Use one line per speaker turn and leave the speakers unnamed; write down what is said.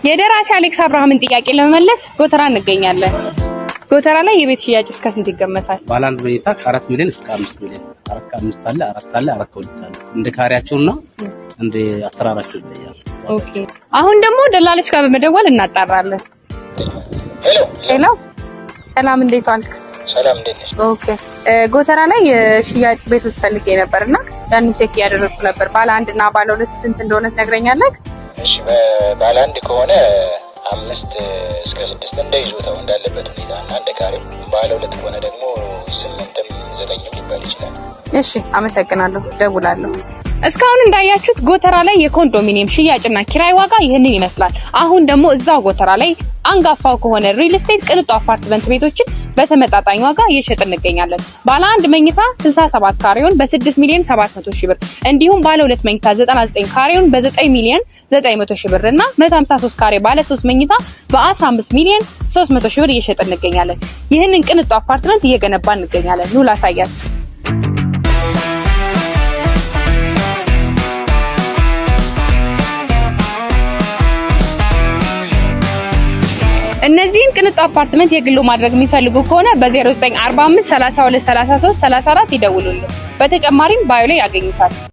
የደራሲ አሌክስ አብርሃምን ጥያቄ ለመመለስ ጎተራ እንገኛለን። ጎተራ ላይ የቤት ሽያጭ እስከ ስንት ይገመታል?
ባለ አንድ መኝታ ከ4 ሚሊዮን እስከ 5 ሚሊዮን 4 አለ 4 አለ 4 አለ እንደ ካሬያቸውና እንደ አሰራራቸው ይለያል።
ኦኬ አሁን ደግሞ ደላሎች ጋር በመደወል እናጣራለን። ሄሎ ሰላም እንዴት ዋልክ?
ሰላም እንዴት ነሽ?
ኦኬ ጎተራ ላይ የሽያጭ ቤት ፈልጌ ነበርና ያንን ቼክ ያደረኩ ነበር። ባለ አንድ እና ባለ ሁለት ስንት እንደሆነ ትነግረኛለህ?
እሺ ባለ አንድ ከሆነ 5 እስከ 6 እንደይዞታው እንዳለበት ሁኔታ እና እንደ ካሬው፣ ባለ ሁለት ከሆነ ደግሞ 8ም 9ም ሊባል ይችላል።
እሺ አመሰግናለሁ፣ ደውላለሁ። እስካሁን እንዳያችሁት ጎተራ ላይ የኮንዶሚኒየም ሽያጭና ኪራይ ዋጋ ይህንን ይመስላል። አሁን ደግሞ እዛው ጎተራ ላይ አንጋፋው ከሆነ ሪል ስቴት ቅንጡ አፓርትመንት ቤቶችን በተመጣጣኝ ዋጋ እየሸጥን እንገኛለን። ባለ አንድ መኝታ 67 ካሬውን በ6 ሚሊዮን 700 ሺህ ብር እንዲሁም ባለ ሁለት መኝታ 99 ካሬውን በ9 ሚሊዮን 900 ሺህ ብር እና 153 ካሬ ባለ 3 መኝታ በ15 ሚሊዮን 300 ሺህ ብር እየሸጥን እንገኛለን። ይህንን ቅንጡ አፓርትመንት እየገነባን እንገኛለን። ኑ ላሳያችሁ። እነዚህን ቅንጡ አፓርትመንት የግሉ ማድረግ የሚፈልጉ ከሆነ በ0945 32 33 34 ይደውሉልን። በተጨማሪም ባዮ ላይ ያገኙታል።